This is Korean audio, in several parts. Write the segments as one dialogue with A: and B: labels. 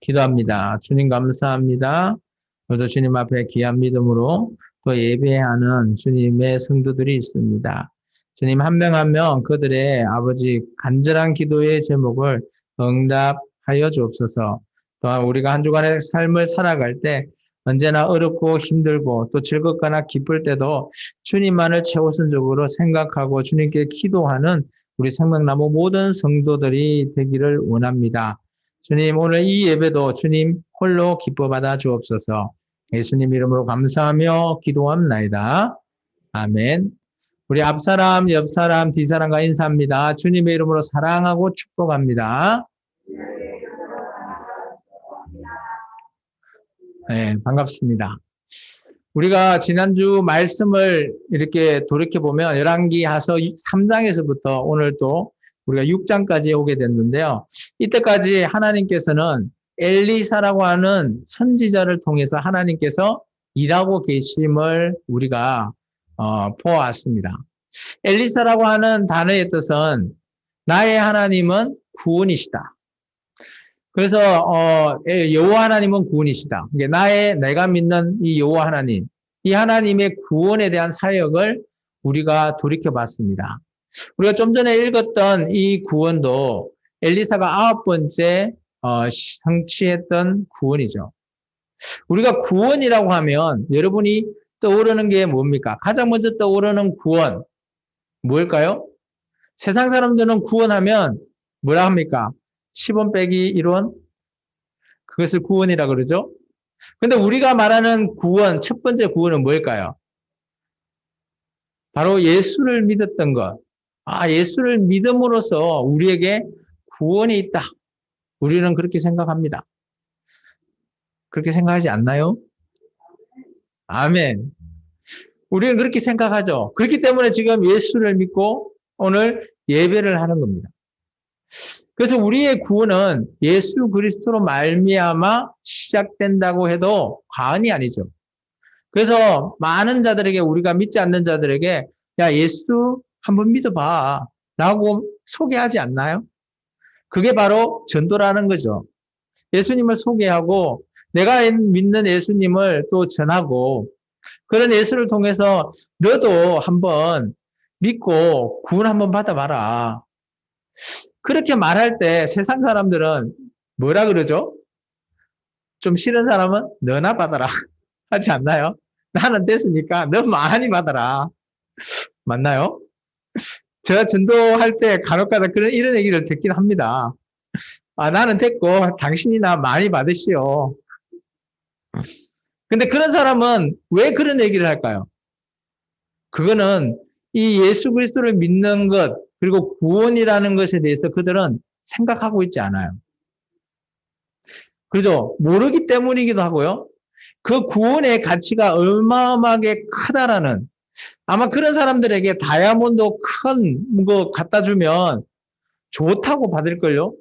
A: 기도합니다. 주님 감사합니다. 저도 주님 앞에 귀한 믿음으로 또 예배하는 주님의 성도들이 있습니다. 주님 한 명 한 명 그들의 아버지 간절한 기도의 제목을 응답하여 주옵소서. 또한 우리가 한 주간의 삶을 살아갈 때 언제나 어렵고 힘들고 또 즐겁거나 기쁠 때도 주님만을 최우선적으로 생각하고 주님께 기도하는 우리 생명나무 모든 성도들이 되기를 원합니다. 주님, 오늘 이 예배도 주님 홀로 기뻐 받아 주옵소서. 예수님 이름으로 감사하며 기도합나이다. 아멘. 우리 앞사람, 옆사람, 뒷사람과 인사합니다. 주님의 이름으로 사랑하고 축복합니다. 네, 반갑습니다. 우리가 지난주 말씀을 이렇게 돌이켜보면 열왕기하서 3장에서부터 오늘 또 우리가 6장까지 오게 됐는데요. 이때까지 하나님께서는 엘리사라고 하는 선지자를 통해서 하나님께서 일하고 계심을 우리가 보아왔습니다. 엘리사라고 하는 단어의 뜻은 나의 하나님은 구원이시다. 그래서 여호와 하나님은 구원이시다. 내가 믿는 이 여호와 하나님, 이 하나님의 구원에 대한 사역을 우리가 돌이켜봤습니다. 우리가 좀 전에 읽었던 이 구원도 엘리사가 9번째 성취했던 구원이죠. 우리가 구원이라고 하면 여러분이 떠오르는 게 뭡니까? 가장 먼저 떠오르는 구원 뭘까요? 세상 사람들은 구원하면 뭐라 합니까? 10원 빼기 1원? 그것을 구원이라 그러죠? 근데 우리가 말하는 구원, 첫 번째 구원은 뭘까요? 바로 예수를 믿었던 것. 예수를 믿음으로써 우리에게 구원이 있다. 우리는 그렇게 생각합니다. 그렇게 생각하지 않나요? 아멘. 우리는 그렇게 생각하죠. 그렇기 때문에 지금 예수를 믿고 오늘 예배를 하는 겁니다. 그래서 우리의 구원은 예수 그리스도로 말미암아 시작된다고 해도 과언이 아니죠. 그래서 많은 자들에게 우리가 믿지 않는 자들에게 야 예수 한번 믿어봐 라고 소개하지 않나요? 그게 바로 전도라는 거죠. 예수님을 소개하고 내가 믿는 예수님을 또 전하고 그런 예수를 통해서 너도 한번 믿고 구원 한번 받아봐라. 그렇게 말할 때 세상 사람들은 뭐라 그러죠? 좀 싫은 사람은 너나 받아라 하지 않나요? 나는 됐으니까 너 많이 받아라. 맞나요? 제가 전도할 때 간혹가다 이런 얘기를 듣긴 합니다. 나는 됐고 당신이나 많이 받으시오. 근데 그런 사람은 왜 그런 얘기를 할까요? 그거는 이 예수 그리스도를 믿는 것 그리고 구원이라는 것에 대해서 그들은 생각하고 있지 않아요. 그죠? 모르기 때문이기도 하고요. 그 구원의 가치가 어마어마하게 크다라는 아마 그런 사람들에게 다이아몬드 큰 거 갖다 주면 좋다고 받을걸요?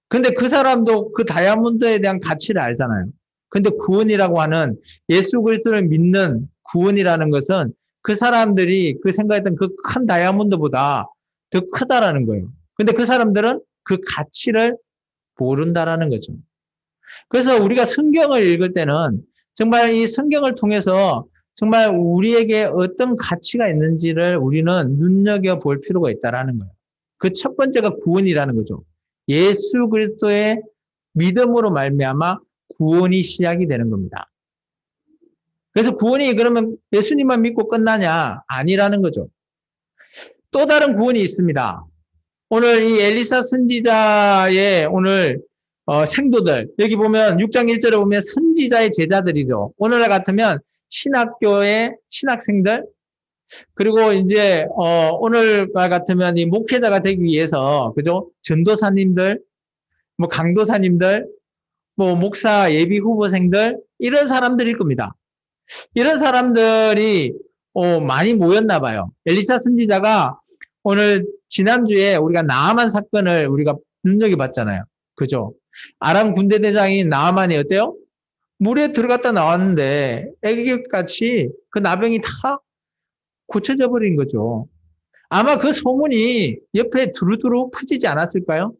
A: 근데 그 사람도 그 다이아몬드에 대한 가치를 알잖아요. 근데 구원이라고 하는 예수 그리스도를 믿는 구원이라는 것은 그 사람들이 그 생각했던 그 큰 다이아몬드보다 더 크다라는 거예요. 근데 그 사람들은 그 가치를 모른다라는 거죠. 그래서 우리가 성경을 읽을 때는 정말 이 성경을 통해서 정말 우리에게 어떤 가치가 있는지를 우리는 눈여겨볼 필요가 있다라는 거예요. 그 첫 번째가 구원이라는 거죠. 예수 그리스도의 믿음으로 말미암아 구원이 시작이 되는 겁니다. 그래서 구원이 그러면 예수님만 믿고 끝나냐? 아니라는 거죠. 또 다른 구원이 있습니다. 오늘 이 엘리사 선지자의 오늘 생도들 여기 보면 6장 1절에 보면 선지자의 제자들이죠. 오늘날 같으면 신학교의 신학생들 그리고 이제 오늘날 같으면 이 목회자가 되기 위해서 그죠? 전도사님들, 뭐 강도사님들, 뭐 목사 예비 후보생들 이런 사람들일 겁니다. 이런 사람들이 많이 모였나 봐요. 엘리사 선지자가 오늘 지난주에 우리가 나아만 사건을 우리가 눈여겨봤잖아요. 그죠? 아람 군대 대장인 나아만이 어때요? 물에 들어갔다 나왔는데 애기같이 그 나병이 다 고쳐져 버린 거죠. 아마 그 소문이 옆에 두루두루 퍼지지 않았을까요?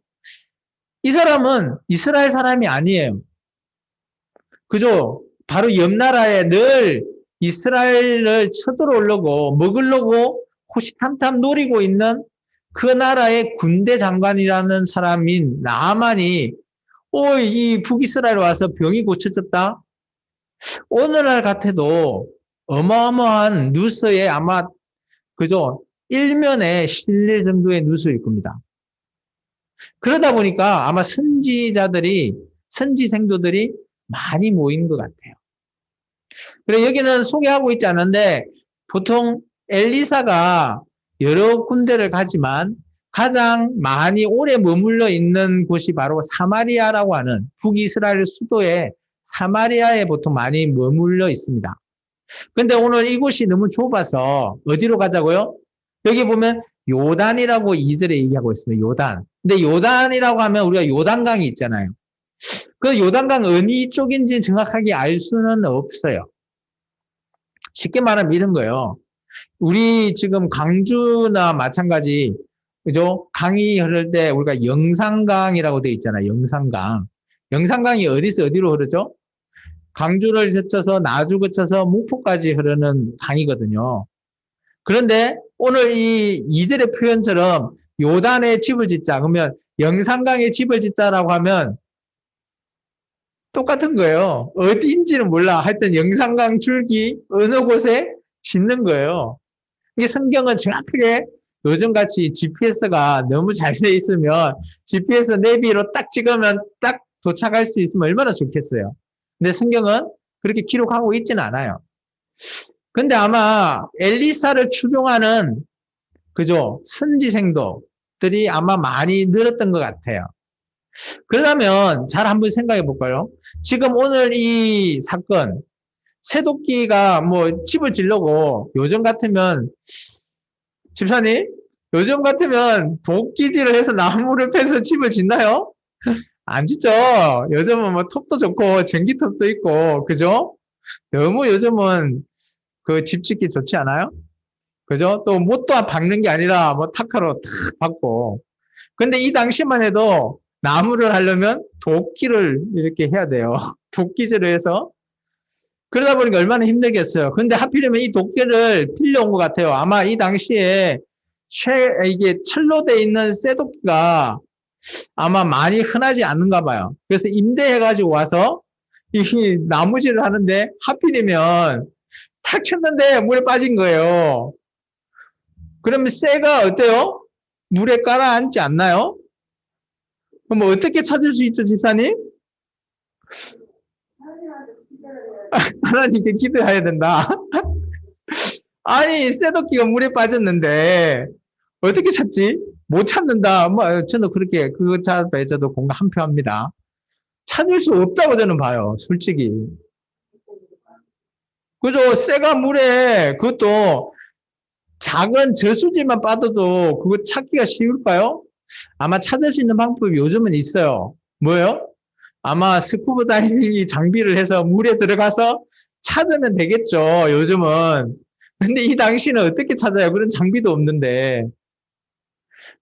A: 이 사람은 이스라엘 사람이 아니에요. 그죠? 바로 옆 나라에 늘 이스라엘을 쳐들어오려고 먹으려고 호시탐탐 노리고 있는 그 나라의 군대 장관이라는 사람인 나아만이 이 북이스라엘 와서 병이 고쳐졌다? 오늘날 같아도 어마어마한 뉴스에 아마 그죠? 일면에 실릴 정도의 뉴스일 겁니다. 그러다 보니까 아마 선지생도들이 많이 모인 것 같아요. 그래, 여기는 소개하고 있지 않은데, 보통 엘리사가 여러 군데를 가지만 가장 많이 오래 머물러 있는 곳이 바로 사마리아라고 하는 북이스라엘 수도의 사마리아에 보통 많이 머물러 있습니다. 근데 오늘 이곳이 너무 좁아서 어디로 가자고요? 여기 보면 요단이라고 2절에 얘기하고 있습니다. 요단. 근데 요단이라고 하면 우리가 요단강이 있잖아요. 그 요단강 어느 쪽인지 정확하게 알 수는 없어요. 쉽게 말하면 이런 거예요. 우리 지금 광주나 마찬가지, 그죠? 강이 흐를 때 우리가 영산강이라고 되어 있잖아요. 영산강. 영산강이 어디서 어디로 흐르죠? 광주를 거쳐서 나주 거쳐서 목포까지 흐르는 강이거든요. 그런데 오늘 이 2절의 표현처럼 요단에 집을 짓자. 그러면 영산강에 집을 짓자라고 하면 똑같은 거예요. 어디인지는 몰라. 하여튼 영산강 줄기 어느 곳에 짓는 거예요. 이게 성경은 정확하게 요즘같이 GPS가 너무 잘 돼 있으면 GPS 내비로 딱 찍으면 딱 도착할 수 있으면 얼마나 좋겠어요. 근데 성경은 그렇게 기록하고 있지는 않아요. 근데 아마 엘리사를 추종하는 그죠? 선지생도들이 아마 많이 늘었던 것 같아요. 그러면 잘 한번 생각해 볼까요? 지금 오늘 이 사건, 새도끼가 뭐 집을 지려고 요즘 같으면 집사님, 요즘 같으면 도끼질을 해서 나무를 패서 집을 짓나요? 안 짓죠. 요즘은 뭐 톱도 좋고 전기톱도 있고 그죠? 너무 요즘은 그 집 짓기 좋지 않아요? 그죠? 또 못도 박는 게 아니라 뭐 타카로 탁 박고. 근데 이 당시만 해도 나무를 하려면 도끼를 이렇게 해야 돼요. 도끼질을 해서. 그러다 보니까 얼마나 힘들겠어요. 근데 하필이면 이 도끼를 빌려온 것 같아요. 아마 이 당시에 이게 철로 돼 있는 쇠도끼가 아마 많이 흔하지 않는가 봐요. 그래서 임대해가지고 와서 이 나무질을 하는데 하필이면 탁 쳤는데 물에 빠진 거예요. 그러면 쇠가 어때요? 물에 가라앉지 않나요? 그럼 어떻게 찾을 수 있죠, 집사님? 하나님께 기도해야 된다. 아니, 쇠도끼가 물에 빠졌는데 어떻게 찾지? 못 찾는다. 뭐 저는 그렇게 그 잡에 저도 공감 한표합니다. 찾을 수 없다고 저는 봐요, 솔직히. 그죠? 쇠가 물에 그것도 작은 저수지만 빠져도 그거 찾기가 쉬울까요? 아마 찾을 수 있는 방법이 요즘은 있어요. 뭐예요? 아마 스쿠버 다이빙 장비를 해서 물에 들어가서 찾으면 되겠죠, 요즘은. 근데 이 당시는 어떻게 찾아요? 그런 장비도 없는데.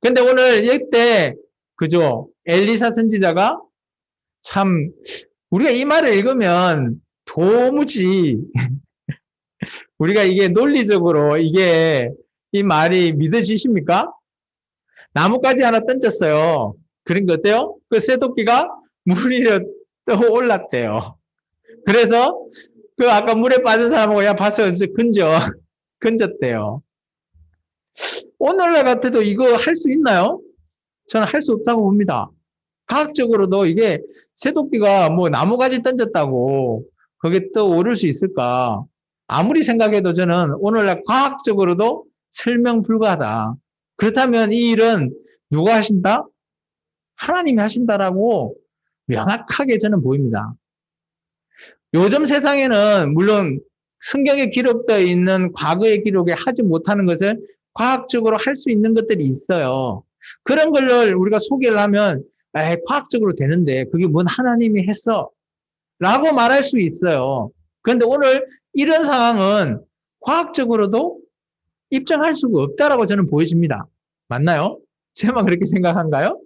A: 근데 오늘 이때, 그죠? 엘리사 선지자가 참, 우리가 이 말을 읽으면 도무지, 우리가 이게 논리적으로 이게 이 말이 믿어지십니까? 나뭇가지 하나 던졌어요. 그런 거 어때요? 그 쇠도끼가 물 위로 떠올랐대요. 그래서 그 아까 물에 빠진 사람하고 야 봤어 건졌대요. 오늘날 같아도 이거 할 수 있나요? 저는 할 수 없다고 봅니다. 과학적으로도 이게 새도끼가 뭐 나무가지 던졌다고 그게 떠오를 수 있을까? 아무리 생각해도 저는 오늘날 과학적으로도 설명 불가하다. 그렇다면 이 일은 누가 하신다? 하나님이 하신다라고 명확하게 저는 보입니다. 요즘 세상에는 물론 성경에 기록되어 있는 과거의 기록에 하지 못하는 것을 과학적으로 할 수 있는 것들이 있어요. 그런 걸 우리가 소개를 하면 과학적으로 되는데 그게 뭔 하나님이 했어 라고 말할 수 있어요. 그런데 오늘 이런 상황은 과학적으로도 입증할 수가 없다라고 저는 보여집니다. 맞나요? 제가 그렇게 생각한가요?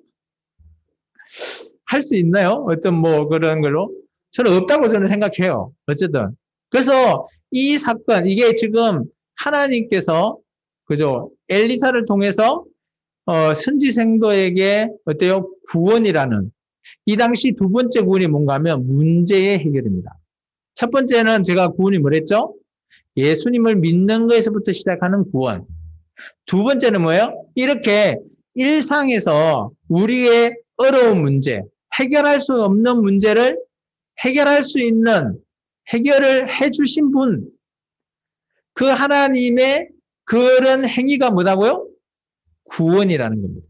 A: 할 수 있나요? 어떤 뭐 그런 걸로? 저는 없다고 저는 생각해요. 어쨌든. 그래서 이 사건, 이게 지금 하나님께서, 그죠? 엘리사를 통해서, 선지 생도에게 어때요? 구원이라는, 이 당시 두 번째 구원이 뭔가 하면 문제의 해결입니다. 첫 번째는 제가 구원이 뭐랬죠? 예수님을 믿는 것에서부터 시작하는 구원. 두 번째는 뭐예요? 이렇게 일상에서 우리의 어려운 문제, 해결할 수 없는 문제를 해결할 수 있는 해결을 해주신 분, 그 하나님의 그런 행위가 뭐다고요? 구원이라는 겁니다.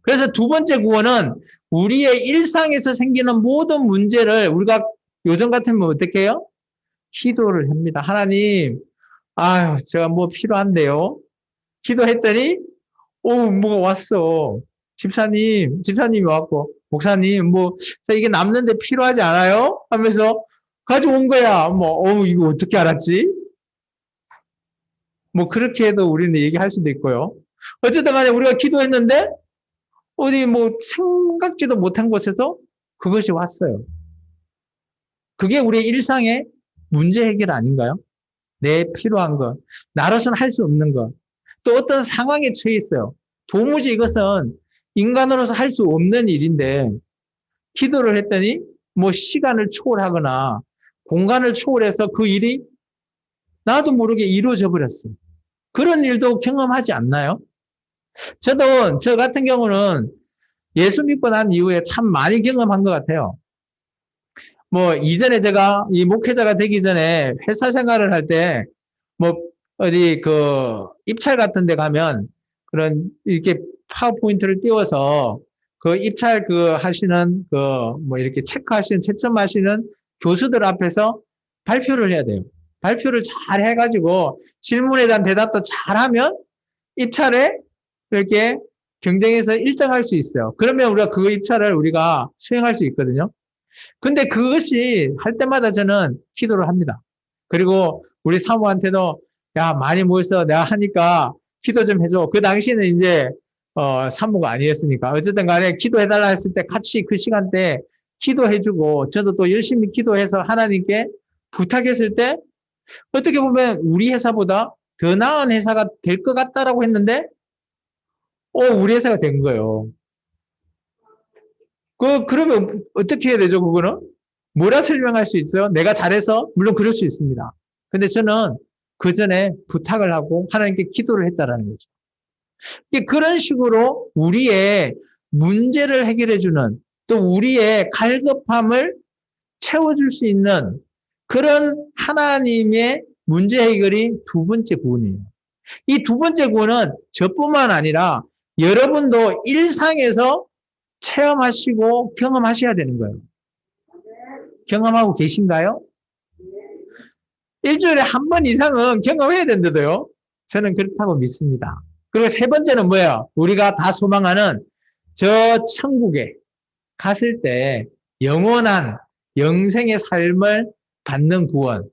A: 그래서 두 번째 구원은 우리의 일상에서 생기는 모든 문제를 우리가 요즘 같으면 어떻게 해요? 기도를 합니다. 하나님, 아유, 제가 뭐 필요한데요. 기도했더니, 뭐가 왔어. 집사님이 왔고, 목사님, 저 이게 남는데 필요하지 않아요? 하면서 가져온 거야. 이거 어떻게 알았지? 그렇게 해도 우리는 얘기할 수도 있고요. 어쨌든 간에 우리가 기도했는데, 어디 생각지도 못한 곳에서 그것이 왔어요. 그게 우리의 일상의 문제 해결 아닌가요? 내 필요한 것, 나로서는 할 수 없는 것, 또 어떤 상황에 처해 있어요. 도무지 이것은 인간으로서 할 수 없는 일인데 기도를 했더니 시간을 초월하거나 공간을 초월해서 그 일이 나도 모르게 이루어져 버렸어요. 그런 일도 경험하지 않나요? 저 같은 경우는 예수 믿고 난 이후에 참 많이 경험한 것 같아요. 이전에 제가 이 목회자가 되기 전에 회사 생활을 할 때, 어디 입찰 같은 데 가면 이렇게 파워포인트를 띄워서 입찰 하시는 이렇게 체크하시는, 채점하시는 교수들 앞에서 발표를 해야 돼요. 발표를 잘 해가지고 질문에 대한 대답도 잘하면 입찰에 이렇게 경쟁해서 1등 할 수 있어요. 그러면 우리가 그 입찰을 우리가 수행할 수 있거든요. 근데 그것이 할 때마다 저는 기도를 합니다. 그리고 우리 사모한테도 야, 많이 모였어. 내가 하니까 기도 좀 해줘. 그 당시에는 이제, 사모가 아니었으니까. 어쨌든 간에 기도해달라 했을 때 같이 그 시간대 기도해주고, 저도 또 열심히 기도해서 하나님께 부탁했을 때, 어떻게 보면 우리 회사보다 더 나은 회사가 될 것 같다라고 했는데, 우리 회사가 된 거예요. 그러면 어떻게 해야 되죠, 그거는? 뭐라 설명할 수 있어요? 내가 잘해서? 물론 그럴 수 있습니다. 근데 저는 그 전에 부탁을 하고 하나님께 기도를 했다라는 거죠. 그런 식으로 우리의 문제를 해결해주는 또 우리의 갈급함을 채워줄 수 있는 그런 하나님의 문제 해결이 두 번째 구원이에요. 이 두 번째 구원은 저뿐만 아니라 여러분도 일상에서 체험하시고 경험하셔야 되는 거예요. 경험하고 계신가요? 일주일에 한 번 이상은 경험해야 된다고요. 저는 그렇다고 믿습니다. 그리고 세 번째는 뭐예요? 우리가 다 소망하는 저 천국에 갔을 때 영원한 영생의 삶을 받는 구원.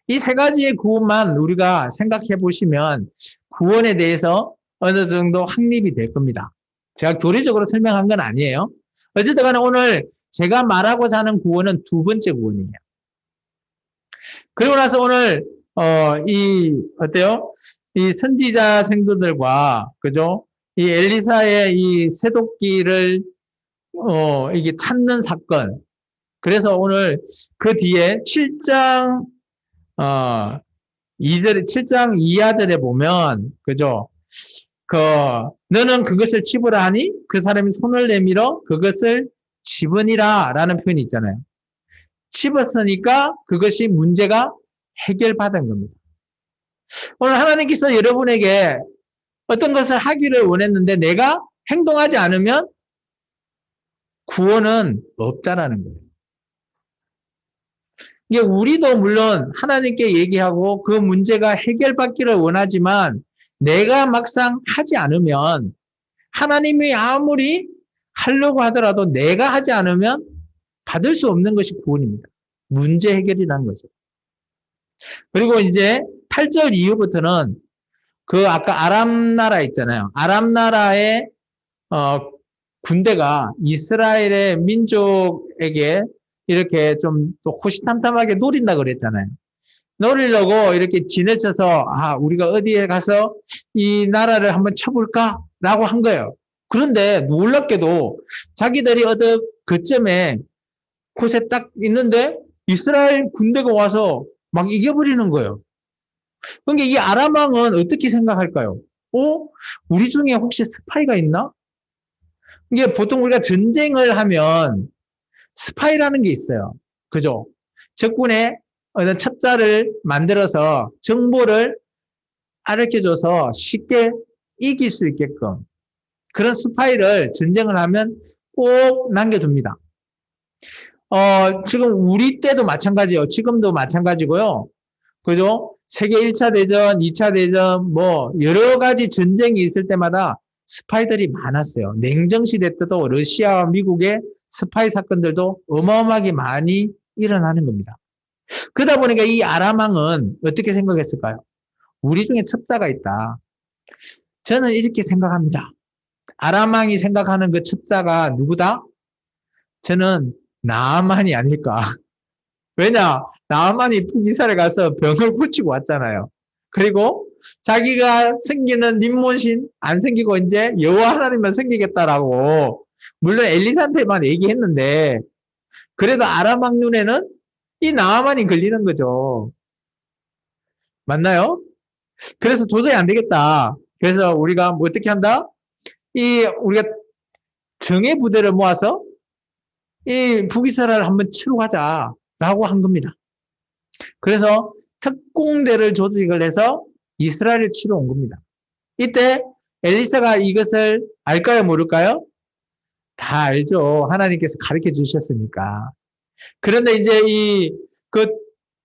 A: 이 세 가지의 구원만 우리가 생각해 보시면 구원에 대해서 어느 정도 확립이 될 겁니다. 제가 교리적으로 설명한 건 아니에요. 어쨌든 간에 오늘 제가 말하고자 하는 구원은 두 번째 구원이에요. 그리고 나서 오늘, 어때요? 이 선지자 생도들과, 그죠? 이 엘리사의 이 새도끼를, 이게 찾는 사건. 그래서 오늘 그 뒤에 7장, 2절에, 7장 2하절에 보면, 그죠? 너는 그것을 집으라 하니 그 사람이 손을 내밀어 그것을 집으니라 라는 표현이 있잖아요. 집었으니까 그것이 문제가 해결받은 겁니다. 오늘 하나님께서 여러분에게 어떤 것을 하기를 원했는데 내가 행동하지 않으면 구원은 없다라는 거예요. 이게 우리도 물론 하나님께 얘기하고 그 문제가 해결받기를 원하지만 내가 막상 하지 않으면 하나님이 아무리 하려고 하더라도 내가 하지 않으면 받을 수 없는 것이 구원입니다. 문제 해결이라는 거죠. 그리고 이제 8절 이후부터는 아까 아람 나라 있잖아요. 아람 나라의 군대가 이스라엘의 민족에게 이렇게 좀 또 호시탐탐하게 노린다 그랬잖아요. 노리려고 이렇게 진을 쳐서 우리가 어디에 가서 이 나라를 한번 쳐볼까라고 한 거예요. 그런데 놀랍게도 자기들이 어느 그쯤에 곳에 딱 있는데 이스라엘 군대가 와서 막 이겨버리는 거예요. 그러니까 이 아람 왕은 어떻게 생각할까요? 우리 중에 혹시 스파이가 있나? 이게 보통 우리가 전쟁을 하면 스파이라는 게 있어요. 그죠? 적군의 어떤 첩자를 만들어서 정보를 알려줘서 쉽게 이길 수 있게끔 그런 스파이를 전쟁을 하면 꼭 남겨둡니다. 지금 우리 때도 마찬가지예요. 지금도 마찬가지고요. 그죠? 세계 1차 대전, 2차 대전, 여러 가지 전쟁이 있을 때마다 스파이들이 많았어요. 냉정시대 때도 러시아와 미국의 스파이 사건들도 어마어마하게 많이 일어나는 겁니다. 그러다 보니까 이 아람 왕은 어떻게 생각했을까요? 우리 중에 첩자가 있다. 저는 이렇게 생각합니다. 아람 왕이 생각하는 그 첩자가 누구다? 저는 나아만이 아닐까. 왜냐? 나아만이 북이스라엘 가서 병을 고치고 왔잖아요. 그리고 자기가 섬기는 님몬신 안 섬기고 이제 여호와 하나님만 섬기겠다라고 물론 엘리사한테만 얘기했는데 그래도 아람 왕 눈에는 이 나아만이 걸리는 거죠. 맞나요? 그래서 도저히 안 되겠다. 그래서 우리가 어떻게 한다? 우리가 정예 부대를 모아서 이 북이스라엘을 한번 치러 가자라고 한 겁니다. 그래서 특공대를 조직을 해서 이스라엘을 치러 온 겁니다. 이때 엘리사가 이것을 알까요, 모를까요? 다 알죠. 하나님께서 가르쳐 주셨으니까. 그런데 이제 그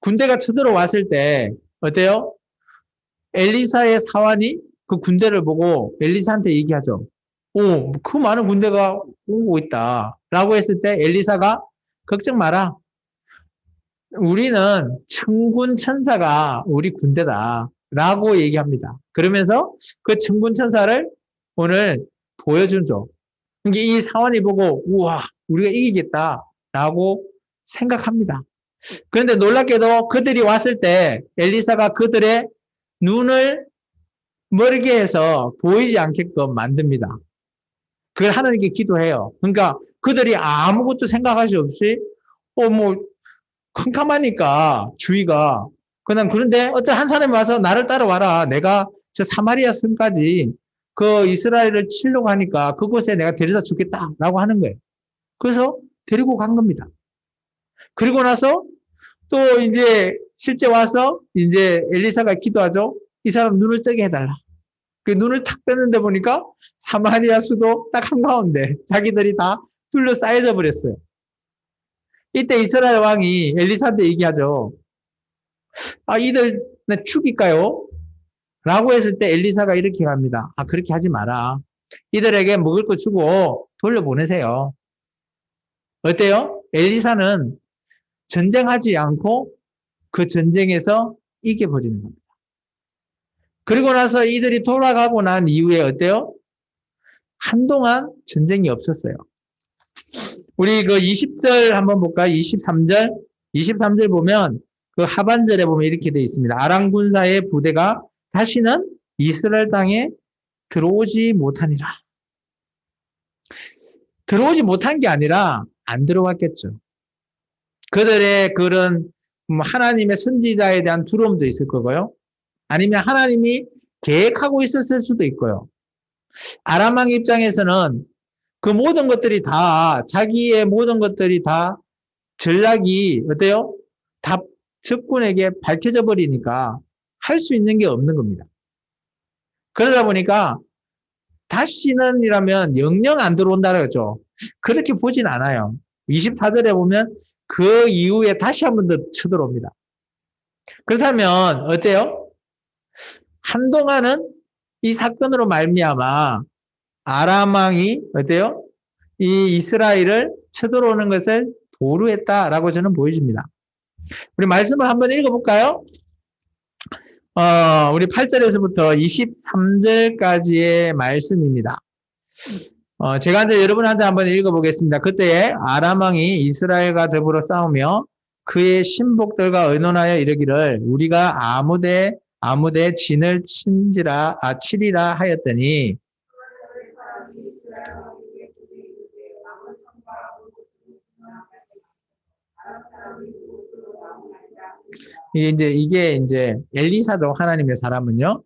A: 군대가 쳐들어왔을 때 어때요? 엘리사의 사환이 그 군대를 보고 엘리사한테 얘기하죠. 그 많은 군대가 오고 있다. 라고 했을 때 엘리사가 걱정 마라. 우리는 천군 천사가 우리 군대다. 라고 얘기합니다. 그러면서 그 천군 천사를 오늘 보여주죠. 그러니까 이 사환이 보고 우와 우리가 이기겠다. 라고 생각합니다. 그런데 놀랍게도 그들이 왔을 때 엘리사가 그들의 눈을 멀게 해서 보이지 않게끔 만듭니다. 그걸 하나님께 기도해요. 그러니까 그들이 아무것도 생각할 수 없이 캄캄하니까 주위가 그런데 어떤 한 사람이 와서 나를 따라와라. 내가 저 사마리아 성까지 그 이스라엘을 치려고 하니까 그곳에 내가 데려다 주겠다라고 하는 거예요. 그래서 데리고 간 겁니다. 그리고 나서 또 이제 실제 와서 이제 엘리사가 기도하죠. 이 사람 눈을 뜨게 해달라. 그 눈을 탁 떴는데 보니까 사마리아 수도 딱 한가운데 자기들이 다 둘러싸여져 버렸어요. 이때 이스라엘 왕이 엘리사한테 얘기하죠. 이들 내 죽일까요? 라고 했을 때 엘리사가 이렇게 합니다. 그렇게 하지 마라. 이들에게 먹을 거 주고 돌려보내세요. 어때요? 엘리사는 전쟁하지 않고 그 전쟁에서 이겨버리는 겁니다. 그리고 나서 이들이 돌아가고 난 이후에 어때요? 한동안 전쟁이 없었어요. 우리 그 20절 한번 볼까요? 23절. 23절 보면 그 하반절에 보면 이렇게 되어 있습니다. 아람 군사의 부대가 다시는 이스라엘 땅에 들어오지 못하니라. 들어오지 못한 게 아니라 안 들어왔겠죠. 그들의 그런 하나님의 선지자에 대한 두려움도 있을 거고요. 아니면 하나님이 계획하고 있었을 수도 있고요. 아람 왕 입장에서는 그 모든 것들이 다 자기의 모든 것들이 다 전략이 어때요? 다 적군에게 밝혀져 버리니까 할 수 있는 게 없는 겁니다. 그러다 보니까 다시는 이라면 영영 안 들어온다고 하죠. 그렇게 보진 않아요. 24절에 보면 그 이후에 다시 한 번 더 쳐들어옵니다. 그렇다면 어때요? 한동안은 이 사건으로 말미암아 아람 왕이 어때요? 이 이스라엘을 쳐들어오는 것을 보루했다라고 저는 보여집니다. 우리 말씀을 한번 읽어볼까요? 우리 8절에서부터 23절까지의 말씀입니다. 제가 이제 여러분한테 한번 읽어보겠습니다. 그때 아람 왕이 이스라엘과 더불어 싸우며 그의 신복들과 의논하여 이르기를 우리가 아무데 진을 치리라 하였더니 이게 이제 엘리사도 하나님의 사람은요.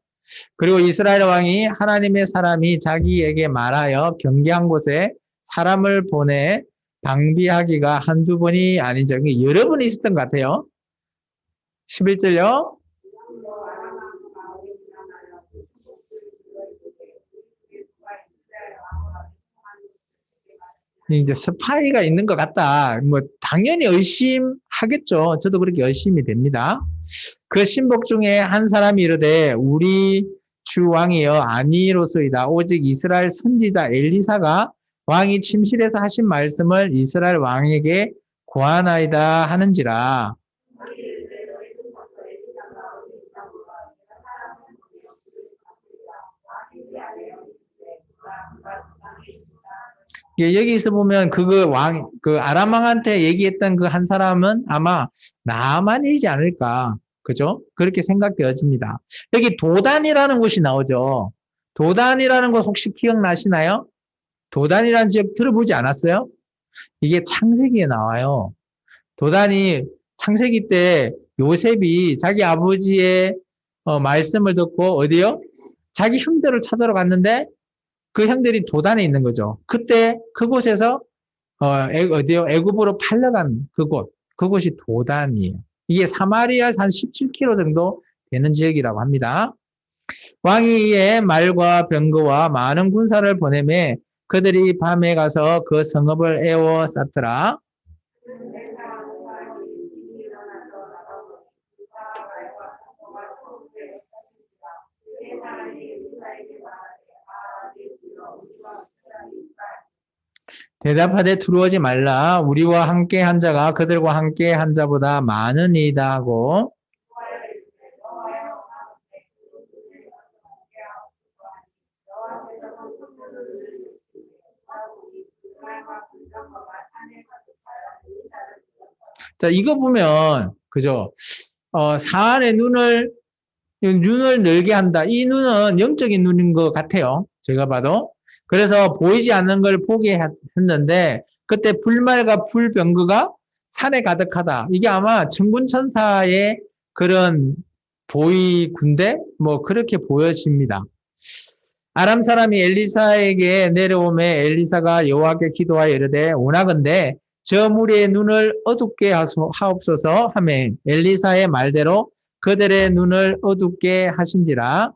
A: 그리고 이스라엘 왕이 하나님의 사람이 자기에게 말하여 경계한 곳에 사람을 보내 방비하기가 한두 번이 아닌 적이 여러 번 있었던 것 같아요. 11절요. 이제 스파이가 있는 것 같다. 뭐 당연히 의심하겠죠. 저도 그렇게 의심이 됩니다. 그 신복 중에 한 사람이 이르되 우리 주 왕이여 아니로소이다. 오직 이스라엘 선지자 엘리사가 왕이 침실에서 하신 말씀을 이스라엘 왕에게 고하나이다 하는지라. 여기서 보면 그 아람 왕한테 얘기했던 그 한 사람은 아마 나만이지 않을까. 그죠? 그렇게 생각되어집니다. 여기 도단이라는 곳이 나오죠. 도단이라는 곳 혹시 기억나시나요? 도단이라는 지역 들어보지 않았어요? 이게 창세기에 나와요. 도단이 창세기 때 요셉이 자기 아버지의 말씀을 듣고 어디요? 자기 형들을 찾으러 갔는데 그 형들이 도단에 있는 거죠. 그때 그곳에서 어디요? 애굽으로 팔려간 그곳이 도단이에요. 이게 사마리아에서 한 17km 정도 되는 지역이라고 합니다. 왕이 이에 말과 병거와 많은 군사를 보내매 그들이 밤에 가서 그 성읍을 에워쌌더라. 대답하되 두려워하지 말라. 우리와 함께 한 자가 그들과 함께 한 자보다 많으니이다 하고 자, 이거 보면 그죠? 사안의 눈을 늘게 한다. 이 눈은 영적인 눈인 것 같아요. 제가 봐도. 그래서 보이지 않는 걸 보게 했는데 그때 불말과 불병거가 산에 가득하다. 이게 아마 천군천사의 그런 군대 뭐 그렇게 보여집니다. 아람 사람이 엘리사에게 내려오매 엘리사가 여호와께 기도하여 이르되 원하건대 저 무리의 눈을 어둡게 하옵소서 하매 엘리사의 말대로 그들의 눈을 어둡게 하신지라.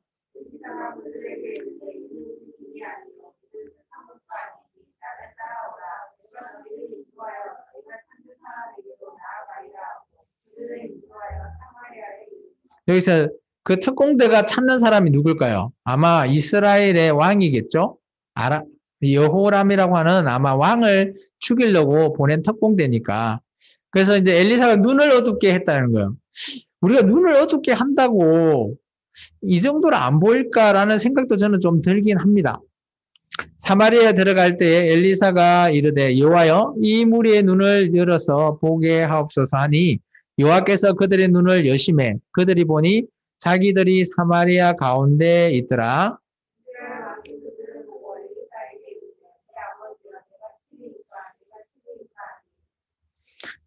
A: 여기서 그 특공대가 찾는 사람이 누굴까요? 아마 이스라엘의 왕이겠죠? 여호람이라고 하는 아마 왕을 죽이려고 보낸 특공대니까. 그래서 이제 엘리사가 눈을 어둡게 했다는 거예요. 우리가 눈을 어둡게 한다고 이 정도로 안 보일까라는 생각도 저는 좀 들긴 합니다. 사마리아에 들어갈 때에 엘리사가 이르되 여호와여 이 무리의 눈을 열어서 보게 하옵소서 하니 여호와께서 그들의 눈을 여심해 그들이 보니 자기들이 사마리아 가운데 있더라.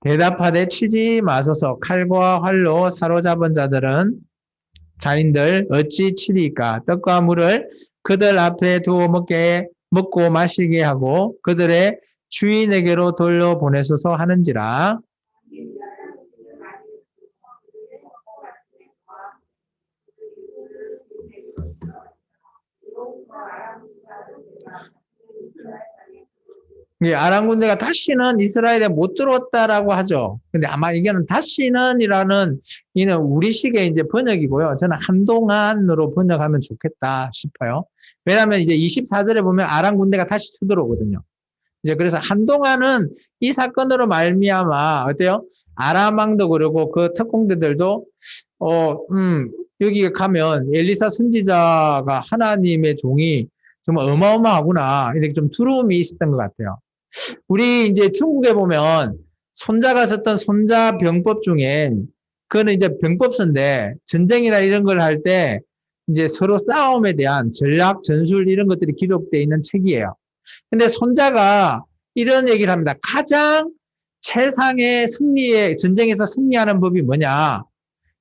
A: 대답하되 치지 마소서. 칼과 활로 사로잡은 자인들 어찌 치리까. 떡과 물을 그들 앞에 두어 먹고 마시게 하고 그들의 주인에게로 돌려보내소서 하는지라. 아람 군대가 다시는 이스라엘에 못 들어왔다라고 하죠. 근데 아마 이게는 다시는이라는 이는 우리식의 이제 번역이고요. 저는 한동안으로 번역하면 좋겠다 싶어요. 왜냐하면 이제 24절에 보면 아람 군대가 다시 쳐들어오거든요. 이제 그래서 한동안은 이 사건으로 말미암아 어때요? 아람 왕도 그러고 그 특공대들도 여기 가면 엘리사 선지자가 하나님의 종이 정말 어마어마하구나. 이렇게 좀 두려움이 있었던 것 같아요. 우리 이제 중국에 보면 손자가 썼던 손자병법 중에 그거는 이제 병법서인데 전쟁이나 이런 걸 할 때 이제 서로 싸움에 대한 전략, 전술 이런 것들이 기록되어 있는 책이에요. 근데 손자가 이런 얘기를 합니다. 가장 최상의 승리의 전쟁에서 승리하는 법이 뭐냐?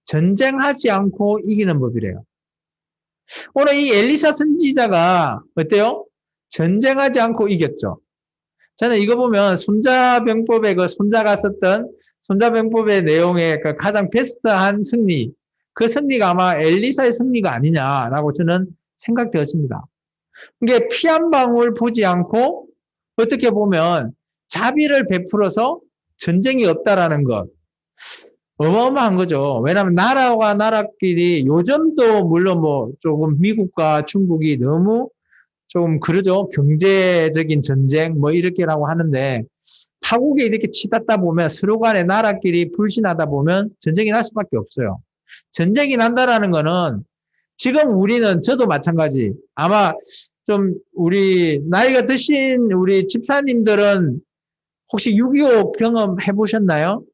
A: 전쟁하지 않고 이기는 법이래요. 오늘 이 엘리사 선지자가 어때요? 전쟁하지 않고 이겼죠. 저는 이거 보면 손자병법의 그 손자가 썼던 손자병법의 내용의 그 가장 베스트한 승리, 그 승리가 아마 엘리사의 승리가 아니냐라고 저는 생각되어집니다. 이게 피 한 방울 보지 않고 어떻게 보면 자비를 베풀어서 전쟁이 없다라는 것. 어마어마한 거죠. 왜냐하면 나라와 나라끼리 요즘도 물론 뭐 조금 미국과 중국이 너무 좀 그러죠. 경제적인 전쟁 뭐 이렇게라고 하는데 파국에 이렇게 치닫다 보면 서로 간에 나라끼리 불신하다 보면 전쟁이 날 수밖에 없어요. 전쟁이 난다라는 거는 지금 우리는 저도 마찬가지 아마 좀 우리 나이가 드신 우리 집사님들은 혹시 6.25 경험해 보셨나요?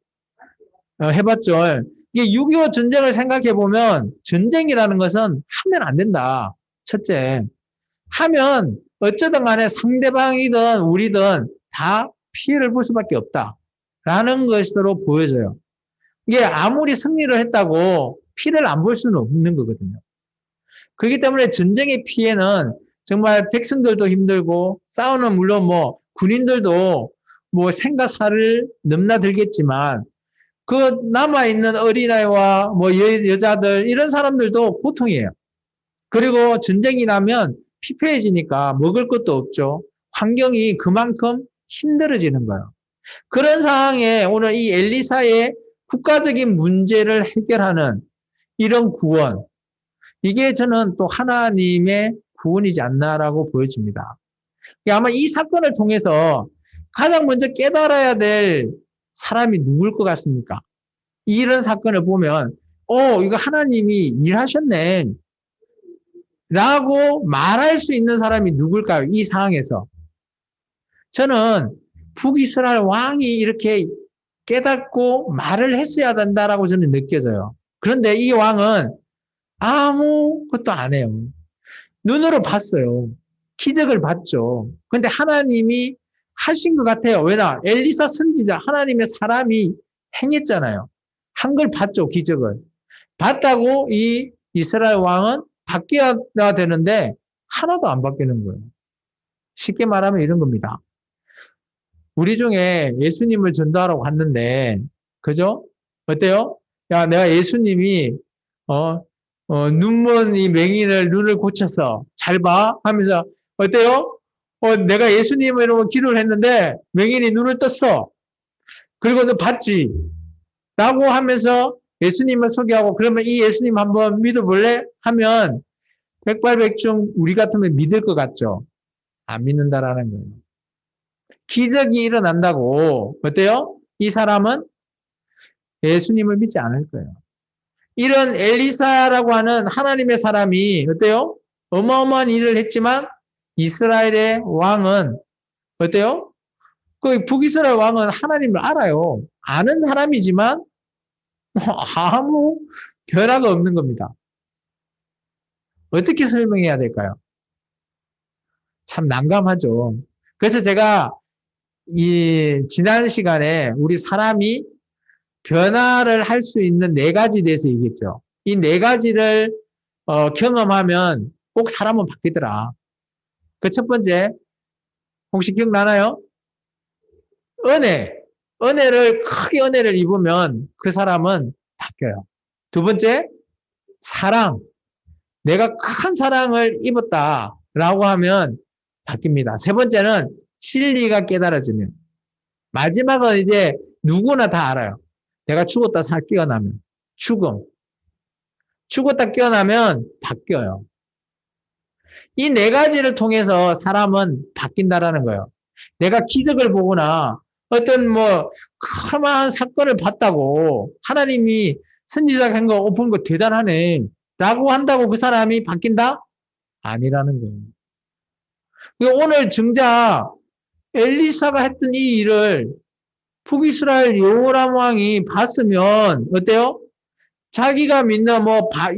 A: 해봤죠. 이게 6.25 전쟁을 생각해 보면 전쟁이라는 것은 하면 안 된다. 첫째. 하면 어쩌든 간에 상대방이든 우리든 다 피해를 볼 수밖에 없다라는 것으로 보여져요. 이게 아무리 승리를 했다고 피해를 안 볼 수는 없는 거거든요. 그렇기 때문에 전쟁의 피해는 정말 백성들도 힘들고 싸우는 물론 뭐 군인들도 뭐 생과 사를 넘나들겠지만 그 남아있는 어린아이와 뭐 여자들 이런 사람들도 고통이에요. 그리고 전쟁이 나면 피폐해지니까 먹을 것도 없죠. 환경이 그만큼 힘들어지는 거예요. 그런 상황에 오늘 이 엘리사의 국가적인 문제를 해결하는 이런 구원, 이게 저는 또 하나님의 구원이지 않나라고 보여집니다. 아마 이 사건을 통해서 가장 먼저 깨달아야 될 사람이 누굴 것 같습니까? 이런 사건을 보면, 이거 하나님이 일하셨네. 라고 말할 수 있는 사람이 누굴까요? 이 상황에서. 저는 북이스라엘 왕이 이렇게 깨닫고 말을 했어야 된다라고 저는 느껴져요. 그런데 이 왕은 아무것도 안 해요. 눈으로 봤어요. 기적을 봤죠. 그런데 하나님이 하신 것 같아요. 왜냐? 엘리사 선지자, 하나님의 사람이 행했잖아요. 한 걸 봤죠, 기적을. 봤다고 이 이스라엘 왕은 바뀌어야 되는데 하나도 안 바뀌는 거예요. 쉽게 말하면 이런 겁니다. 우리 중에 예수님을 전도하러 갔는데, 그죠? 어때요? 야, 내가 예수님이, 눈먼 이 맹인을 눈을 고쳐서 잘 봐? 하면서, 어때요? 내가 예수님을 이러고 기도를 했는데, 맹인이 눈을 떴어. 그리고 너 봤지? 라고 하면서 예수님을 소개하고, 그러면 이 예수님 한번 믿어볼래? 하면, 백발백중 우리 같으면 믿을 것 같죠? 안 믿는다라는 거예요. 기적이 일어난다고, 어때요? 이 사람은 예수님을 믿지 않을 거예요. 이런 엘리사라고 하는 하나님의 사람이, 어때요? 어마어마한 일을 했지만, 이스라엘의 왕은, 어때요? 그 북이스라엘 왕은 하나님을 알아요. 아는 사람이지만, 아무 변화가 없는 겁니다. 어떻게 설명해야 될까요? 참 난감하죠. 그래서 제가 이 지난 시간에 우리 사람이 변화를 할 수 있는 네 가지 대해서 얘기했죠. 이 네 가지를 경험하면 꼭 사람은 바뀌더라. 그 첫 번째, 혹시 기억나나요? 은혜. 크게 은혜를 입으면 그 사람은 바뀌어요. 두 번째, 사랑. 내가 큰 사랑을 입었다라고 하면 바뀝니다. 세 번째는 진리가 깨달아지면. 마지막은 이제 누구나 다 알아요. 내가 죽었다 깨어나면. 죽음. 죽었다 깨어나면 바뀌어요. 이 네 가지를 통해서 사람은 바뀐다라는 거예요. 내가 기적을 보거나 어떤 뭐 크마한 사건을 봤다고 하나님이 선지자가 한 거 본 거 대단하네 라고 한다고 그 사람이 바뀐다? 아니라는 거예요. 오늘 정작 엘리사가 했던 이 일을 북이스라엘 여호람 왕이 봤으면 어때요? 자기가 믿는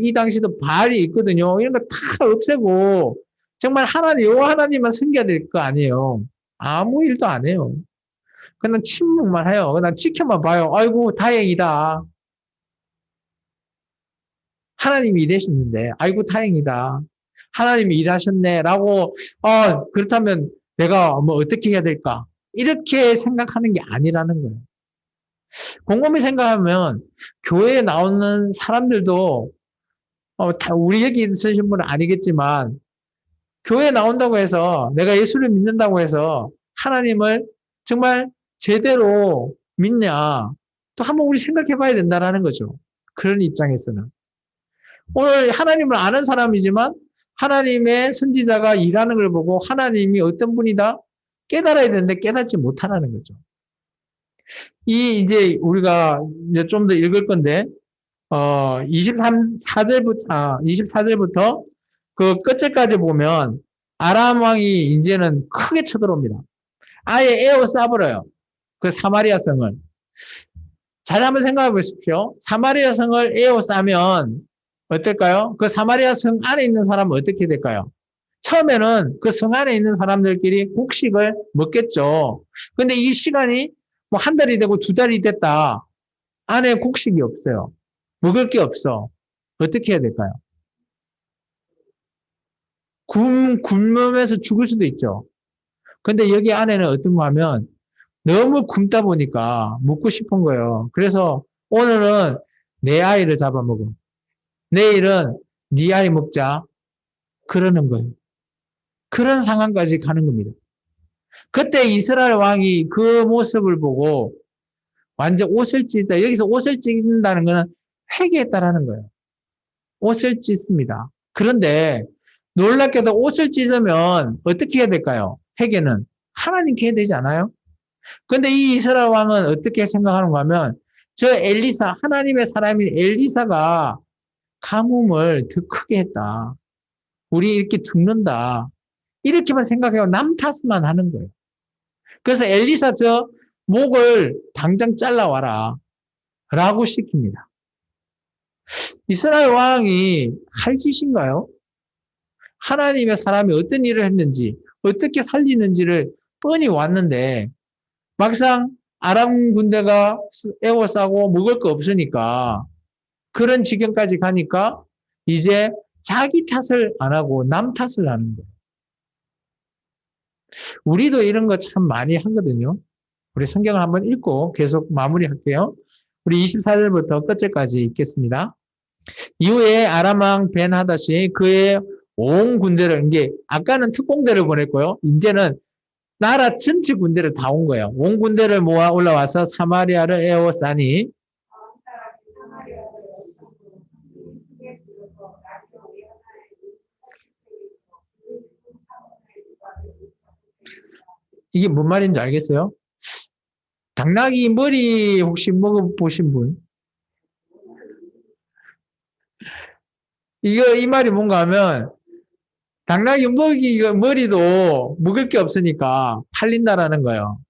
A: 이 당시도 바알이 있거든요. 이런 거 다 없애고 정말 하나님, 여호와 하나님만 섬겨야 될 거 아니에요. 아무 일도 안 해요. 그냥 침묵만 해요. 그냥 지켜만 봐요. 아이고, 다행이다. 하나님이 일하셨는데, 아이고, 다행이다. 하나님이 일하셨네. 라고, 그렇다면 내가 어떻게 해야 될까? 이렇게 생각하는 게 아니라는 거예요. 곰곰이 생각하면, 교회에 나오는 사람들도, 다 우리 여기 있으신 분은 아니겠지만, 교회에 나온다고 해서, 내가 예수를 믿는다고 해서, 하나님을 정말 제대로 믿냐? 또 한번 우리 생각해 봐야 된다는 거죠. 그런 입장에서는. 오늘 하나님을 아는 사람이지만 하나님의 선지자가 일하는 걸 보고 하나님이 어떤 분이다 깨달아야 되는데 깨닫지 못하는 거죠. 이제 우리가 이제 좀 더 읽을 건데 24절부터 그 끝절까지 보면 아람 왕이 이제는 크게 쳐들어옵니다. 아예 에워싸버려요. 그 사마리아 성을. 잘 한번 생각해 보십시오. 사마리아 성을 에워싸면 어떨까요? 그 사마리아 성 안에 있는 사람은 어떻게 될까요? 처음에는 그 성 안에 있는 사람들끼리 곡식을 먹겠죠. 근데 이 시간이 뭐 한 달이 되고 두 달이 됐다. 안에 곡식이 없어요. 먹을 게 없어. 어떻게 해야 될까요? 굶으면서 죽을 수도 있죠. 근데 여기 안에는 어떤 거 하면 너무 굶다 보니까 먹고 싶은 거예요. 그래서 오늘은 내 아이를 잡아먹어. 내일은 네 아이 먹자. 그러는 거예요. 그런 상황까지 가는 겁니다. 그때 이스라엘 왕이 그 모습을 보고 완전 옷을 찢다. 여기서 옷을 찢는다는 것은 회개했다라는 거예요. 옷을 찢습니다. 그런데 놀랍게도 옷을 찢으면 어떻게 해야 될까요? 회개는 하나님께 해야 되지 않아요? 그런데 이 이스라엘 왕은 어떻게 생각하는가 하면 저 엘리사, 하나님의 사람인 엘리사가 가뭄을 더 크게 했다. 우리 이렇게 죽는다. 이렇게만 생각해요. 남 탓만 하는 거예요. 그래서 엘리사 저 목을 당장 잘라와라. 라고 시킵니다. 이스라엘 왕이 할 짓인가요? 하나님의 사람이 어떤 일을 했는지, 어떻게 살리는지를 뻔히 왔는데, 막상 아람 군대가 에워싸고 먹을 거 없으니까, 그런 지경까지 가니까, 이제 자기 탓을 안 하고 남 탓을 하는 거예요. 우리도 이런 거 참 많이 하거든요. 우리 성경을 한번 읽고 계속 마무리할게요. 우리 24절부터 끝절까지 읽겠습니다. 이후에 아람 왕 벤하닷이 그의 온 군대를, 이제 아까는 특공대를 보냈고요. 이제는 나라 전체 군대를 다 온 거예요. 온 군대를 모아 올라와서 사마리아를 에워싸니 이게 뭔 말인지 알겠어요? 당나귀 머리 혹시 먹어보신 분? 이 말이 뭔가 하면 당나귀 머리도 먹을 게 없으니까 팔린다라는 거예요.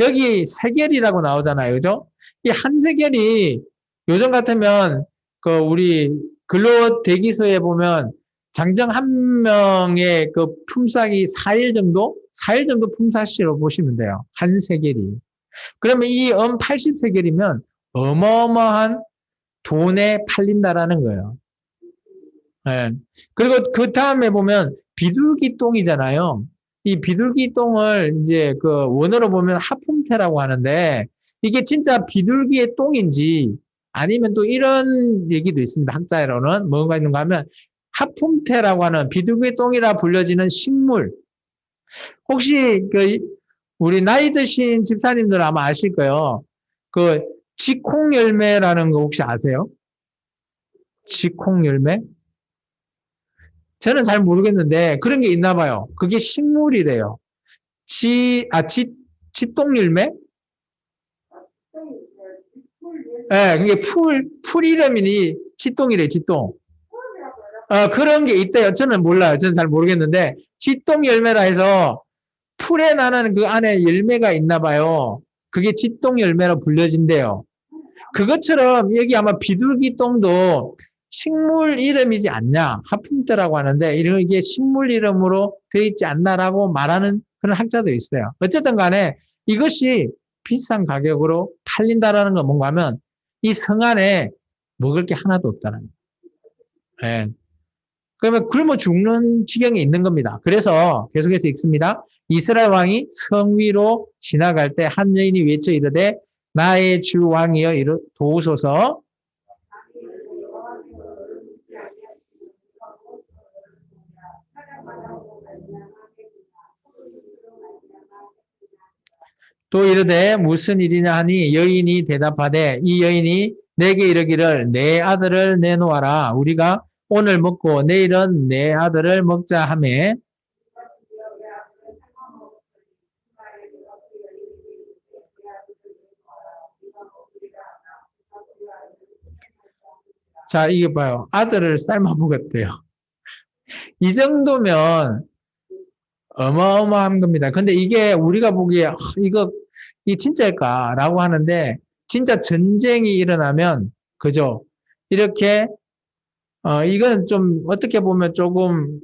A: 여기 세겔이라고 나오잖아요. 그죠? 이 한 세겔이 요즘 같으면 우리 근로 대기소에 보면 장정 한 명의 그 품삯이 4일 정도 품삯으로 보시면 돼요. 한 세겔이. 그러면 이 80세겔이면 어마어마한 돈에 팔린다라는 거예요. 네. 그리고 그 다음에 보면 비둘기 똥이잖아요. 이 비둘기 똥을 이제 그 원어로 보면 하품태라고 하는데 이게 진짜 비둘기의 똥인지 아니면 또 이런 얘기도 있습니다. 학자로는 뭔가 있는가 하면 하품태라고 하는 비둘기 똥이라 불려지는 식물. 혹시 우리 나이 드신 집사님들 아마 아실 거예요. 지콩 열매라는 거 혹시 아세요? 지콩 열매? 저는 잘 모르겠는데 그런 게 있나 봐요. 그게 식물이래요. 지똥 열매? 예, 그게 풀 이름이니 지똥이래, 지똥. 그런 게 있대요. 저는 몰라요. 저는 잘 모르겠는데, 지똥 열매라 해서 풀에 나는 그 안에 열매가 있나 봐요. 그게 지똥 열매로 불려진대요. 그것처럼 여기 아마 비둘기 똥도 식물 이름이지 않냐. 하품떼라고 하는데, 이게 식물 이름으로 되어 있지 않나라고 말하는 그런 학자도 있어요. 어쨌든 간에 이것이 비싼 가격으로 팔린다라는 건 뭔가 하면 이 성 안에 먹을 게 하나도 없다는 거예요. 예. 그러면 굶어 죽는 지경에 있는 겁니다. 그래서 계속해서 읽습니다. 이스라엘 왕이 성 위로 지나갈 때 한 여인이 외쳐 이르되 나의 주 왕이여 도우소서. 또 이르되 무슨 일이냐 하니 여인이 대답하되 이 여인이 내게 이르기를 내 아들을 내놓아라. 우리가 오늘 먹고 내일은 내 아들을 먹자 하매. 자, 이게 봐요. 아들을 삶아 먹었대요. 이 정도면 어마어마한 겁니다. 근데 이게 우리가 보기에 이게 진짜일까라고 하는데 진짜 전쟁이 일어나면 그죠? 이렇게 이건 좀 어떻게 보면 조금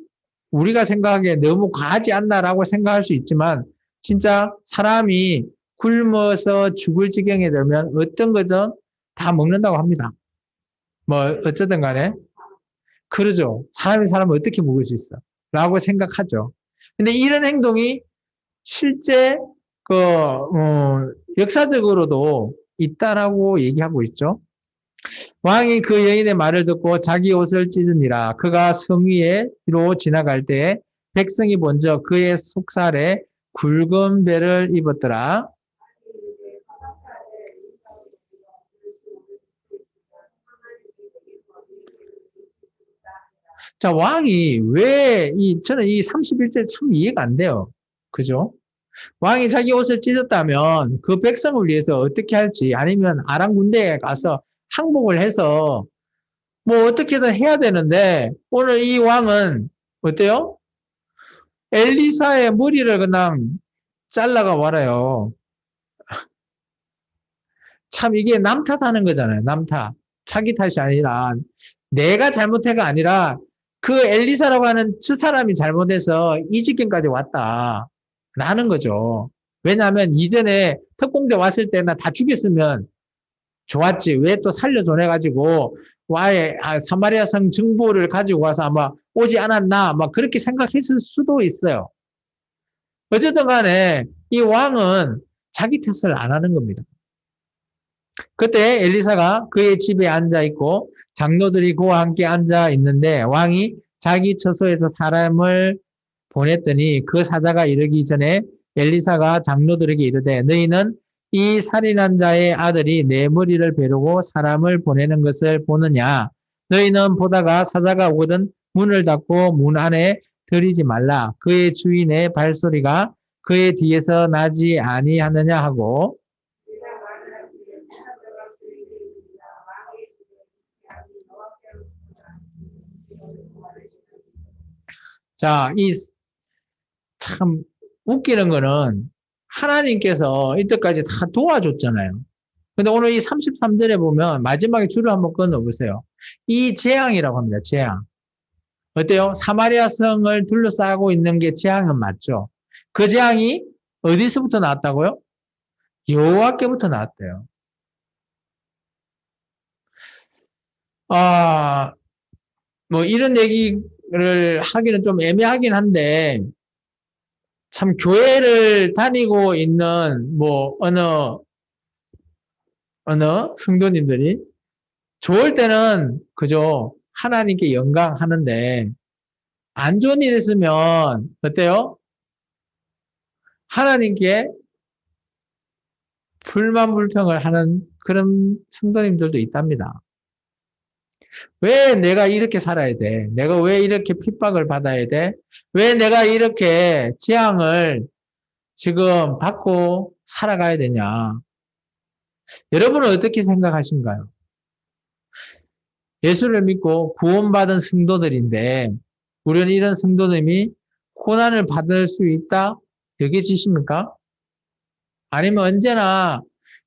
A: 우리가 생각하기에 너무 과하지 않나라고 생각할 수 있지만 진짜 사람이 굶어서 죽을 지경에 들면 어떤 거든 다 먹는다고 합니다. 뭐 어쨌든 간에 그러죠. 사람을 어떻게 먹을 수 있어? 라고 생각하죠. 근데 이런 행동이 실제 역사적으로도 있다라고 얘기하고 있죠. 왕이 그 여인의 말을 듣고 자기 옷을 찢으니라. 그가 성 위로 지나갈 때 백성이 먼저 그의 속살에 굵은 배를 입었더라. 자, 왕이 저는 이 31절 참 이해가 안 돼요. 그죠? 왕이 자기 옷을 찢었다면 그 백성을 위해서 어떻게 할지 아니면 아람 군대에 가서 항복을 해서 뭐 어떻게든 해야 되는데 오늘 이 왕은 어때요? 엘리사의 머리를 그냥 잘라가 말아요. 참 이게 남 탓하는 거잖아요. 남 탓. 자기 탓이 아니라 내가 잘못해가 아니라 그 엘리사라고 하는 저 사람이 잘못해서 이 지경까지 왔다. 라는 거죠. 왜냐하면 이전에 특공대 왔을 때나 다 죽였으면 좋았지. 왜 또 살려줘내가지고 와의 사마리아 성 정보를 가지고 와서 아마 오지 않았나 막 그렇게 생각했을 수도 있어요. 어쨌든 간에 이 왕은 자기 탓을 안 하는 겁니다. 그때 엘리사가 그의 집에 앉아 있고 장로들이 그와 함께 앉아 있는데 왕이 자기 처소에서 사람을 보냈더니 그 사자가 이르기 전에 엘리사가 장로들에게 이르되 너희는 이 살인한 자의 아들이 내 머리를 베르고 사람을 보내는 것을 보느냐 너희는 보다가 사자가 오거든 문을 닫고 문 안에 들이지 말라 그의 주인의 발소리가 그의 뒤에서 나지 아니하느냐 하고. 자, 참 웃기는 거는 하나님께서 이때까지 다 도와줬잖아요. 근데 오늘 이 33절에 보면 마지막에 줄을 한번 끊어보세요. 이 재앙이라고 합니다. 재앙. 어때요? 사마리아 성을 둘러싸고 있는 게 재앙은 맞죠? 그 재앙이 어디서부터 나왔다고요? 여호와께부터 나왔대요. 아, 뭐 이런 얘기를 하기는 좀 애매하긴 한데 참 교회를 다니고 있는 뭐 어느 성도님들이 좋을 때는 그저 하나님께 영광하는데 안 좋은 일 있으면 어때요? 하나님께 불만 불평을 하는 그런 성도님들도 있답니다. 왜 내가 이렇게 살아야 돼? 내가 왜 이렇게 핍박을 받아야 돼? 왜 내가 이렇게 재앙을 지금 받고 살아가야 되냐? 여러분은 어떻게 생각하신가요? 예수를 믿고 구원받은 성도들인데 우리는 이런 성도들이 고난을 받을 수 있다? 여겨지십니까? 아니면 언제나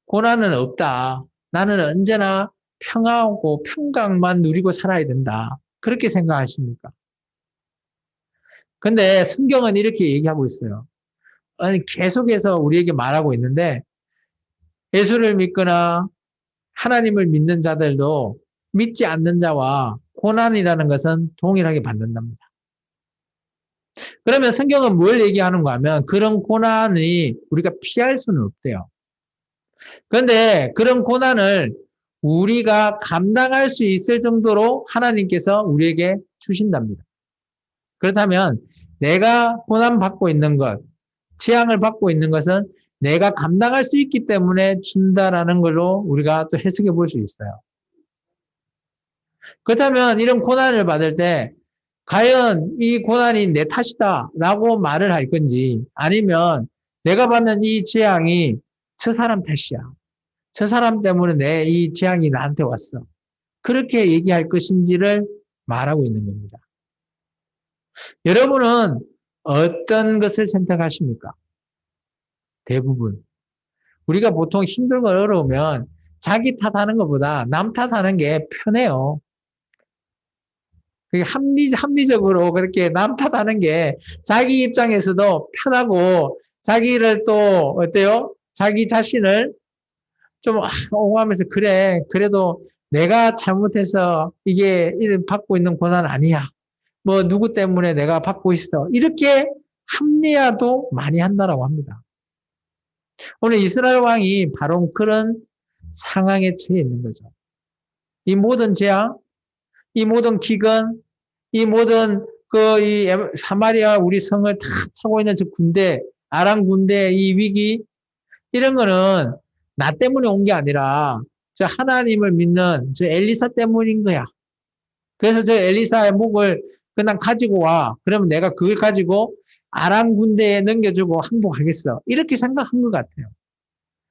A: 고난은 없다. 나는 언제나 평화하고 평강만 누리고 살아야 된다. 그렇게 생각하십니까? 근데 성경은 이렇게 얘기하고 있어요. 아니, 계속해서 우리에게 말하고 있는데 예수를 믿거나 하나님을 믿는 자들도 믿지 않는 자와 고난이라는 것은 동일하게 받는답니다. 그러면 성경은 뭘 얘기하는가 하면 그런 고난이 우리가 피할 수는 없대요. 그런데 그런 고난을 우리가 감당할 수 있을 정도로 하나님께서 우리에게 주신답니다. 그렇다면 내가 고난받고 있는 것, 재앙을 받고 있는 것은 내가 감당할 수 있기 때문에 준다라는 걸로 우리가 또 해석해 볼 수 있어요. 그렇다면 이런 고난을 받을 때 과연 이 고난이 내 탓이다라고 말을 할 건지 아니면 내가 받는 이 재앙이 저 사람 탓이야. 저 사람 때문에 내 이 재앙이 나한테 왔어. 그렇게 얘기할 것인지를 말하고 있는 겁니다. 여러분은 어떤 것을 선택하십니까? 대부분. 우리가 보통 힘들고 어려우면 자기 탓하는 것보다 남 탓하는 게 편해요. 그게 합리적으로 그렇게 남 탓하는 게 자기 입장에서도 편하고 자기를 또 어때요? 자기 자신을 좀 옹호하면서 그래 그래도 내가 잘못해서 이게 받고 있는 고난 아니야. 뭐 누구 때문에 내가 받고 있어. 이렇게 합리화도 많이 한다라고 합니다. 오늘 이스라엘 왕이 바로 그런 상황에 처해 있는 거죠. 이 모든 재앙, 이 모든 기근, 이 모든 이 사마리아 우리 성을 다 차고 있는 저 군대, 아람 군대 이 위기 이런 거는 나 때문에 온 게 아니라 저 하나님을 믿는 저 엘리사 때문인 거야. 그래서 저 엘리사의 목을 그냥 가지고 와. 그러면 내가 그걸 가지고 아람 군대에 넘겨주고 항복하겠어. 이렇게 생각한 것 같아요.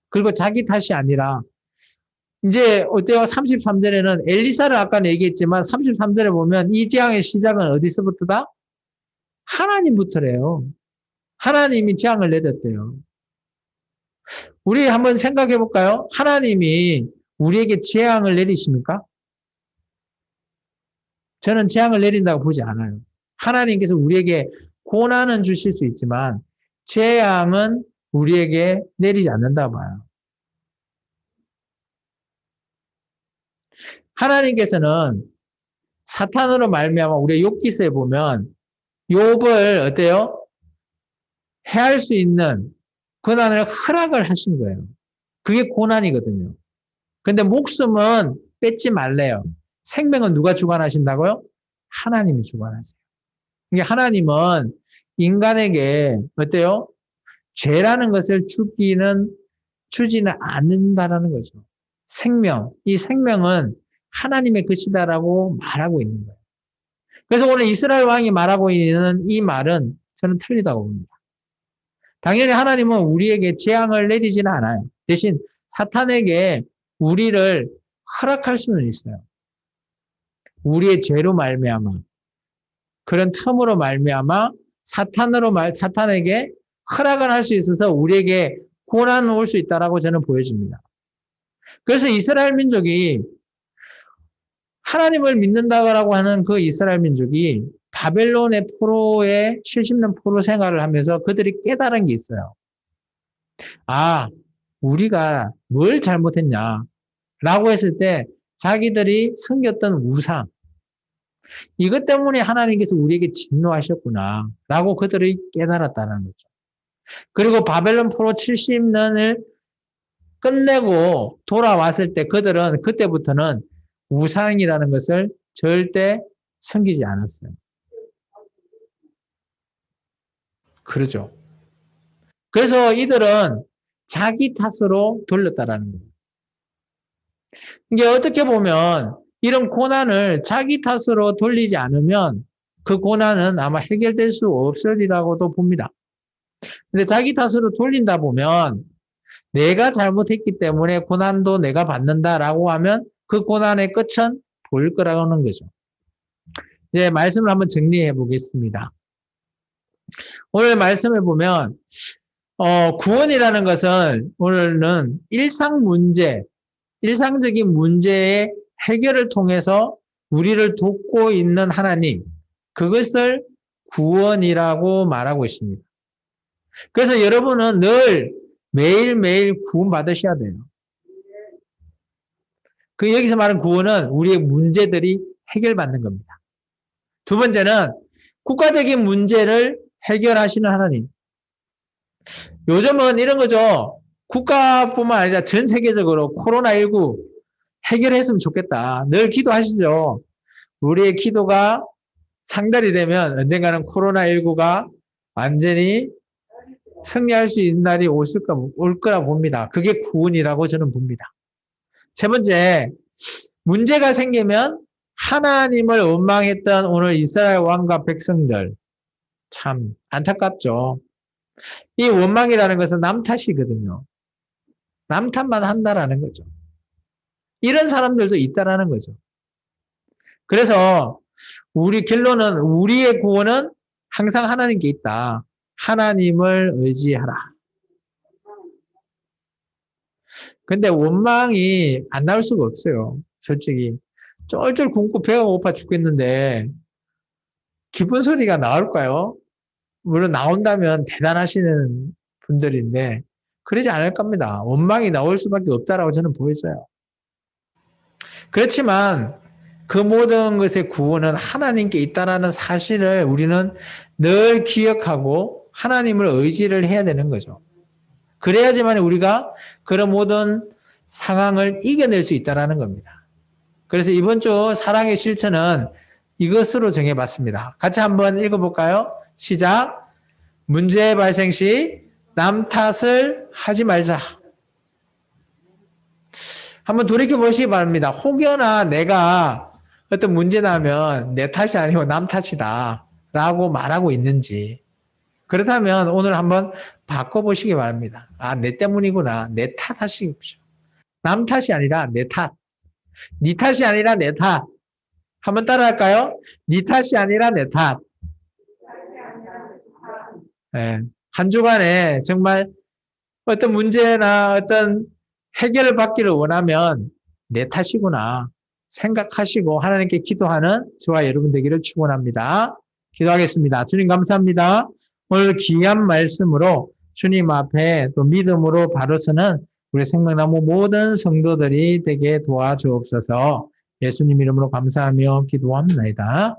A: 그리고 자기 탓이 아니라 이제 어때요? 33절에는 엘리사를 아까 얘기했지만 33절에 보면 이 재앙의 시작은 어디서부터다? 하나님부터래요. 하나님이 재앙을 내렸대요. 우리 한번 생각해 볼까요? 하나님이 우리에게 재앙을 내리십니까? 저는 재앙을 내린다고 보지 않아요. 하나님께서 우리에게 고난은 주실 수 있지만 재앙은 우리에게 내리지 않는다고 봐요. 하나님께서는 사탄으로 말미암아 우리 욥기서에 보면 욥을 어때요? 해할 수 있는 고난을 허락을 하신 거예요. 그게 고난이거든요. 근데 목숨은 뺏지 말래요. 생명은 누가 주관하신다고요? 하나님이 주관하세요. 이게 하나님은 인간에게 어때요? 죄라는 것을 주지는 않는다라는 거죠. 생명, 이 생명은 하나님의 것이다라고 말하고 있는 거예요. 그래서 오늘 이스라엘 왕이 말하고 있는 이 말은 저는 틀리다고 봅니다. 당연히 하나님은 우리에게 재앙을 내리지는 않아요. 대신 사탄에게 우리를 허락할 수는 있어요. 우리의 죄로 말미암아 그런 틈으로 말미암아 사탄에게 허락을 할 수 있어서 우리에게 고난이 올 수 있다라고 저는 보여집니다. 그래서 이스라엘 민족이 하나님을 믿는다고 하는 그 이스라엘 민족이 바벨론의 포로에 70년 포로 생활을 하면서 그들이 깨달은 게 있어요. 아, 우리가 뭘 잘못했냐? 라고 했을 때 자기들이 섬겼던 우상, 이것 때문에 하나님께서 우리에게 진노하셨구나. 라고 그들이 깨달았다는 거죠. 그리고 바벨론 포로 70년을 끝내고 돌아왔을 때 그들은 그때부터는 우상이라는 것을 절대 섬기지 않았어요. 그러죠. 그래서 이들은 자기 탓으로 돌렸다라는 거예요. 이게 어떻게 보면 이런 고난을 자기 탓으로 돌리지 않으면 그 고난은 아마 해결될 수 없으리라고도 봅니다. 근데 자기 탓으로 돌린다 보면 내가 잘못했기 때문에 고난도 내가 받는다라고 하면 그 고난의 끝은 보일 거라고 하는 거죠. 이제 말씀을 한번 정리해 보겠습니다. 오늘 말씀을 보면 구원이라는 것은 오늘은 일상적인 문제의 해결을 통해서 우리를 돕고 있는 하나님, 그것을 구원이라고 말하고 있습니다. 그래서 여러분은 늘 매일매일 구원받으셔야 돼요. 그 여기서 말하는 구원은 우리의 문제들이 해결받는 겁니다. 두 번째는 국가적인 문제를 해결하시는 하나님. 요즘은 이런 거죠. 국가뿐만 아니라 전 세계적으로 코로나19 해결했으면 좋겠다. 늘 기도하시죠. 우리의 기도가 상달이 되면 언젠가는 코로나19가 완전히 승리할 수 있는 날이 올 거라 봅니다. 그게 구원이라고 저는 봅니다. 세 번째, 문제가 생기면 하나님을 원망했던 오늘 이스라엘 왕과 백성들, 참 안타깝죠. 이 원망이라는 것은 남 탓이거든요. 남 탓만 한다라는 거죠. 이런 사람들도 있다라는 거죠. 그래서 우리 결론은 우리의 구원은 항상 하나님께 있다. 하나님을 의지하라. 근데 원망이 안 나올 수가 없어요. 솔직히. 쫄쫄 굶고 배가 고파 죽겠는데 기쁜 소리가 나올까요? 물론 나온다면 대단하시는 분들인데 그러지 않을 겁니다. 원망이 나올 수밖에 없다라고 저는 보여져요. 그렇지만 그 모든 것의 구원은 하나님께 있다라는 사실을 우리는 늘 기억하고 하나님을 의지를 해야 되는 거죠. 그래야지만 우리가 그런 모든 상황을 이겨낼 수 있다라는 겁니다. 그래서 이번 주 사랑의 실천은 이것으로 정해봤습니다. 같이 한번 읽어볼까요? 시작. 문제 발생 시 남 탓을 하지 말자. 한번 돌이켜보시기 바랍니다. 혹여나 내가 어떤 문제 나면 내 탓이 아니고 남 탓이다 라고 말하고 있는지, 그렇다면 오늘 한번 바꿔보시기 바랍니다. 아, 내 때문이구나. 내 탓 하십시오. 남 탓이 아니라 내 탓. 네 탓이 아니라 내 탓. 한번 따라할까요? 네 탓이 아니라 내 탓. 네. 한 주간에 정말 어떤 문제나 어떤 해결을 받기를 원하면 내 탓이구나 생각하시고 하나님께 기도하는 저와 여러분 되기를 축원합니다. 기도하겠습니다. 주님 감사합니다. 오늘 귀한 말씀으로 주님 앞에 또 믿음으로 바로 서는 우리 생명나무 모든 성도들이 되게 도와주옵소서. 예수님 이름으로 감사하며 기도합니다.